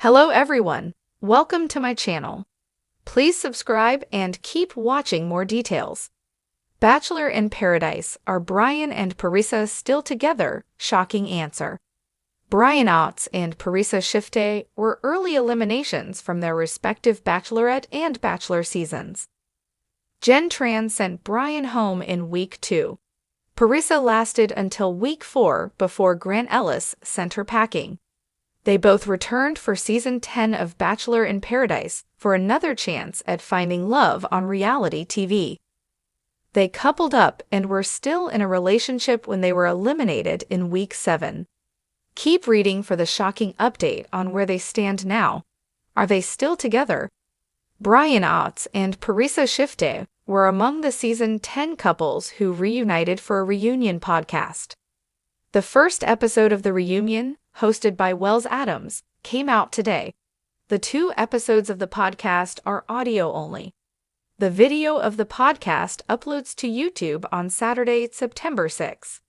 Hello everyone, welcome to my channel. Please subscribe and keep watching more details. Bachelor in Paradise, are Brian and Parisa still together? Shocking answer. Brian Otts and Parisa Shifte were early eliminations from their respective Bachelorette and Bachelor seasons. Jen Tran sent Brian home in week 2. Parisa lasted until week 4 before Grant Ellis sent her packing. They both returned for season 10 of Bachelor in Paradise for another chance at finding love on reality TV. They coupled up and were still in a relationship when they were eliminated in week 7. Keep reading for the shocking update on where they stand now. Are they still together? Brian Otts and Parisa Shifte were among the season 10 couples who reunited for a reunion podcast. The first episode of the reunion, hosted by Wells Adams, came out today. The 2 episodes of the podcast are audio only. The video of the podcast uploads to YouTube on Saturday, September 6.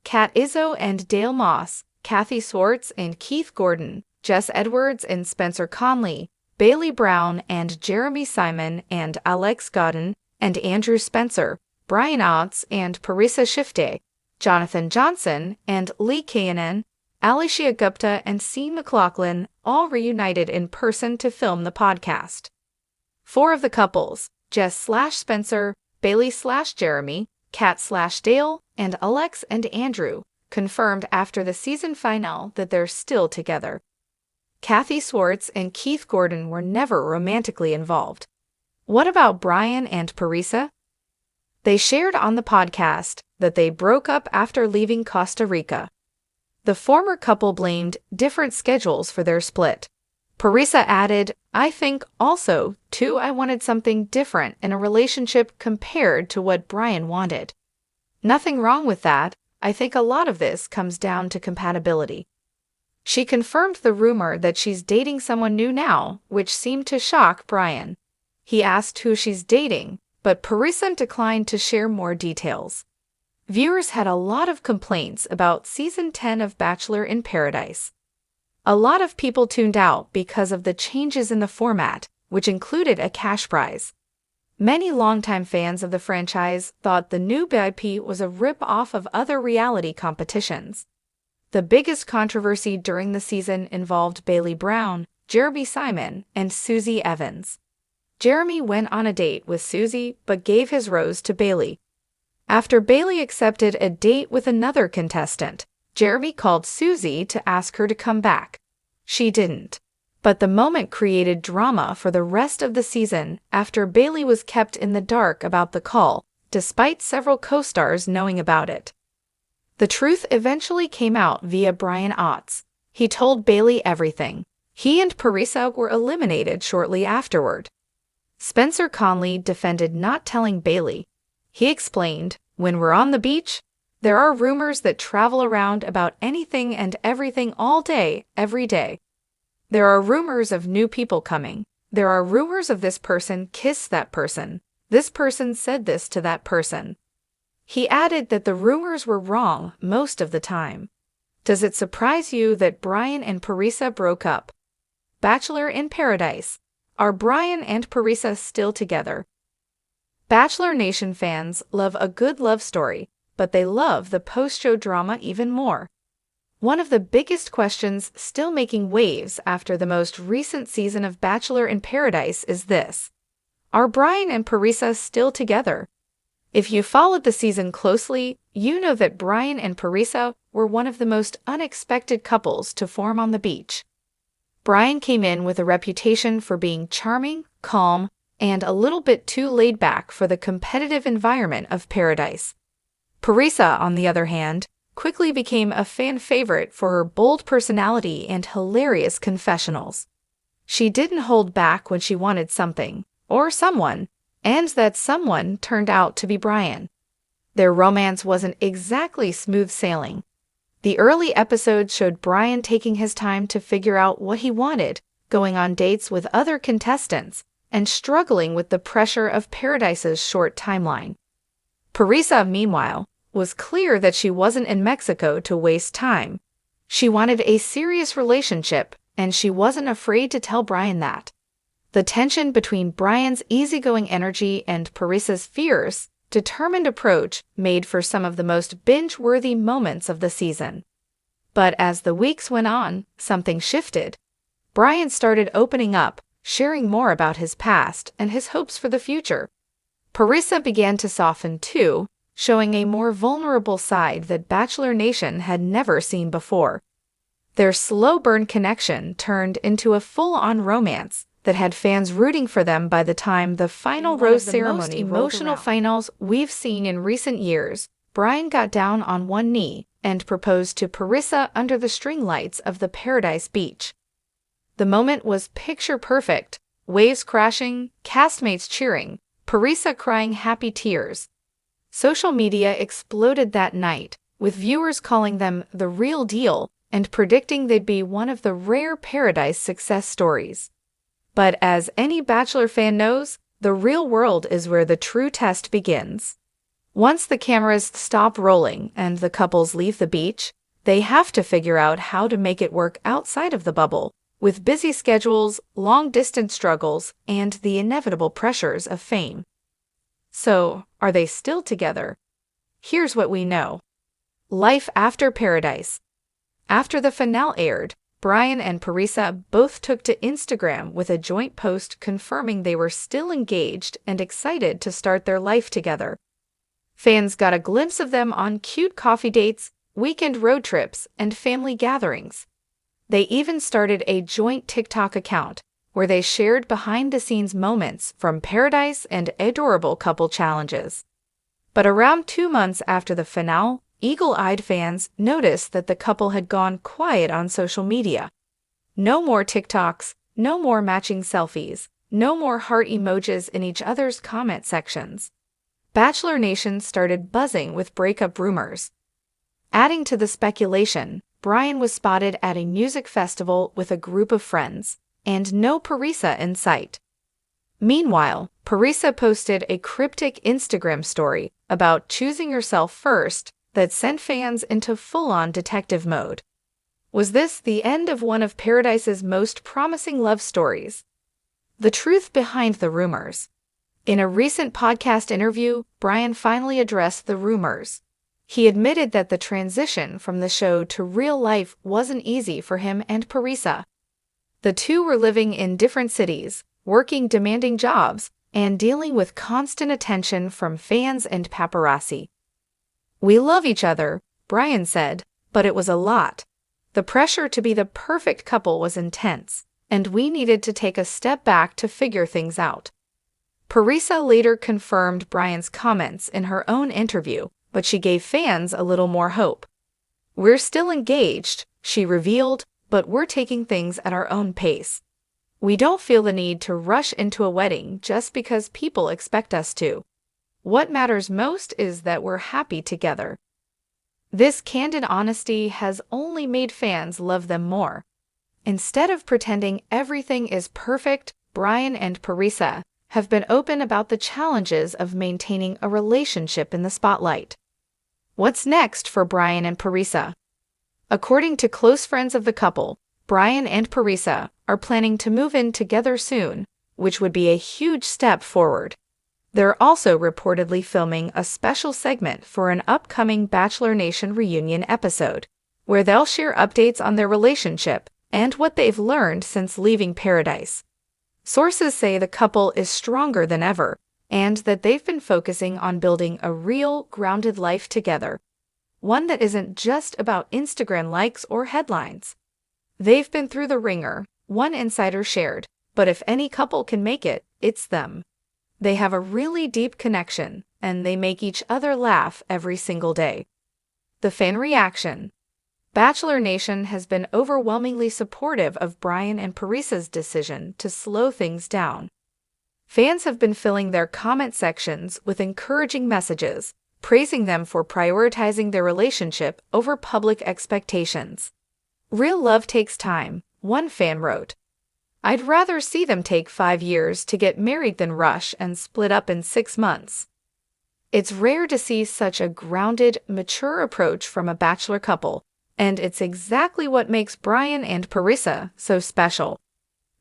Kat Izzo and Dale Moss, Kathy Swartz and Keith Gordon, Jess Edwards and Spencer Conley, Bailey Brown and Jeremy Simon and Alex Godin and Andrew Spencer, Brian Otts and Parisa Shifte, Jonathan Johnson and Lee Kayanen, Alicia Gupta and C. McLaughlin all reunited in person to film the podcast. 4 of the couples, Jess/Spencer, Bailey/Jeremy, Kat/Dale, and Alex and Andrew, confirmed after the season finale that they're still together. Kathy Swartz and Keith Gordon were never romantically involved. What about Brian and Parisa? They shared on the podcast that they broke up after leaving Costa Rica. The former couple blamed different schedules for their split. Parisa added, "I think also, too, I wanted something different in a relationship compared to what Brian wanted. Nothing wrong with that. I think a lot of this comes down to compatibility." She confirmed the rumor that she's dating someone new now, which seemed to shock Brian. He asked who she's dating, but Parisa declined to share more details. Viewers had a lot of complaints about season 10 of Bachelor in Paradise. A lot of people tuned out because of the changes in the format, which included a cash prize. Many longtime fans of the franchise thought the new BIP was a rip-off of other reality competitions. The biggest controversy during the season involved Bailey Brown, Jeremy Simon, and Susie Evans. Jeremy went on a date with Susie but gave his rose to Bailey. After Bailey accepted a date with another contestant, Jeremy called Susie to ask her to come back. She didn't. But the moment created drama for the rest of the season after Bailey was kept in the dark about the call, despite several co-stars knowing about it. The truth eventually came out via Brian Otts. He told Bailey everything. He and Parisa were eliminated shortly afterward. Spencer Conley defended not telling Bailey. He explained, "When we're on the beach, there are rumors that travel around about anything and everything all day, every day. There are rumors of new people coming. There are rumors of this person kissed that person. This person said this to that person." He added that the rumors were wrong most of the time. Does it surprise you that Brian and Parisa broke up? Bachelor in Paradise. Are Brian and Parisa still together? Bachelor Nation fans love a good love story, but they love the post-show drama even more. One of the biggest questions still making waves after the most recent season of Bachelor in Paradise is this: are Brian and Parisa still together? If you followed the season closely, you know that Brian and Parisa were one of the most unexpected couples to form on the beach. Brian came in with a reputation for being charming, calm, and a little bit too laid back for the competitive environment of Paradise. Parisa, on the other hand, quickly became a fan favorite for her bold personality and hilarious confessionals. She didn't hold back when she wanted something, or someone, and that someone turned out to be Brian. Their romance wasn't exactly smooth sailing. The early episodes showed Brian taking his time to figure out what he wanted, going on dates with other contestants, and struggling with the pressure of Paradise's short timeline. Parisa, meanwhile, was clear that she wasn't in Mexico to waste time. She wanted a serious relationship and she wasn't afraid to tell Brian that. The tension between Brian's easygoing energy and Parisa's fierce, determined approach made for some of the most binge-worthy moments of the season. But as the weeks went on, something shifted. Brian started opening up, sharing more about his past and his hopes for the future. Parisa began to soften too, showing a more vulnerable side that Bachelor Nation had never seen before. Their slow-burn connection turned into a full-on romance that had fans rooting for them by the time the final rose ceremony. Most emotional finals we've seen in recent years, Brian got down on one knee and proposed to Parisa under the string lights of the Paradise Beach. The moment was picture-perfect, waves crashing, castmates cheering, Parisa crying happy tears. Social media exploded that night, with viewers calling them the real deal and predicting they'd be one of the rare Paradise success stories. But as any Bachelor fan knows, the real world is where the true test begins. Once the cameras stop rolling and the couples leave the beach, they have to figure out how to make it work outside of the bubble, with busy schedules, long-distance struggles, and the inevitable pressures of fame. So, are they still together? Here's what we know. Life after Paradise. After the finale aired, Brian and Parisa both took to Instagram with a joint post confirming they were still engaged and excited to start their life together. Fans got a glimpse of them on cute coffee dates, weekend road trips, and family gatherings. They even started a joint TikTok account where they shared behind-the-scenes moments from Paradise and adorable couple challenges. But around 2 months after the finale, eagle-eyed fans noticed that the couple had gone quiet on social media. No more TikToks, no more matching selfies, no more heart emojis in each other's comment sections. Bachelor Nation started buzzing with breakup rumors. Adding to the speculation, Brian was spotted at a music festival with a group of friends, and no Parisa in sight. Meanwhile, Parisa posted a cryptic Instagram story about choosing yourself first that sent fans into full-on detective mode. Was this the end of one of Paradise's most promising love stories? The truth behind the rumors. In a recent podcast interview, Brian finally addressed the rumors. He admitted that the transition from the show to real life wasn't easy for him and Parisa. The two were living in different cities, working demanding jobs, and dealing with constant attention from fans and paparazzi. "We love each other," Brian said, "but it was a lot. The pressure to be the perfect couple was intense, and we needed to take a step back to figure things out." Parisa later confirmed Brian's comments in her own interview, but she gave fans a little more hope. "We're still engaged," she revealed, "but we're taking things at our own pace. We don't feel the need to rush into a wedding just because people expect us to. What matters most is that we're happy together." This candid honesty has only made fans love them more. Instead of pretending everything is perfect, Brian and Parisa have been open about the challenges of maintaining a relationship in the spotlight. What's next for Brian and Parisa? According to close friends of the couple, Brian and Parisa are planning to move in together soon, which would be a huge step forward. They're also reportedly filming a special segment for an upcoming Bachelor Nation reunion episode, where they'll share updates on their relationship and what they've learned since leaving Paradise. Sources say the couple is stronger than ever, and that they've been focusing on building a real, grounded life together. One that isn't just about Instagram likes or headlines. They've been through the ringer, one insider shared, but if any couple can make it, it's them. They have a really deep connection, and they make each other laugh every single day. The fan reaction. Bachelor Nation has been overwhelmingly supportive of Brian and Parisa's decision to slow things down. Fans have been filling their comment sections with encouraging messages, praising them for prioritizing their relationship over public expectations. "Real love takes time," one fan wrote. "I'd rather see them take 5 years to get married than rush and split up in 6 months." It's rare to see such a grounded, mature approach from a Bachelor couple, And it's exactly what makes Brian and Parisa so special.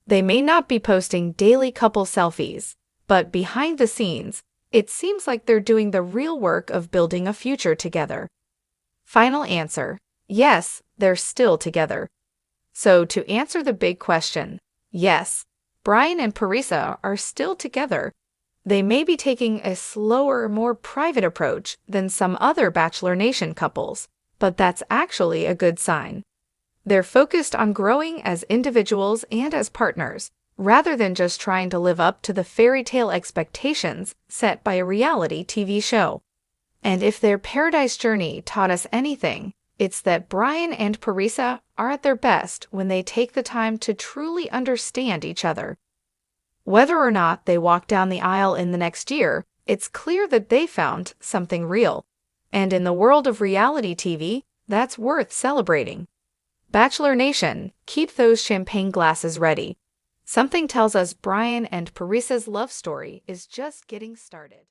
They may not be posting daily couple selfies, but behind the scenes, it seems like they're doing the real work of building a future together. Final answer: yes, they're still together. So to answer the big question, yes, Brian and Parisa are still together. They may be taking a slower, more private approach than some other Bachelor Nation couples, but that's actually a good sign. They're focused on growing as individuals and as partners, rather than just trying to live up to the fairy tale expectations set by a reality TV show. And if their paradise journey taught us anything, it's that Brian and Parisa are at their best when they take the time to truly understand each other. Whether or not they walk down the aisle in the next year, it's clear that they found something real. And in the world of reality TV, that's worth celebrating. Bachelor Nation, keep those champagne glasses ready. Something tells us Brian and Parisa's love story is just getting started.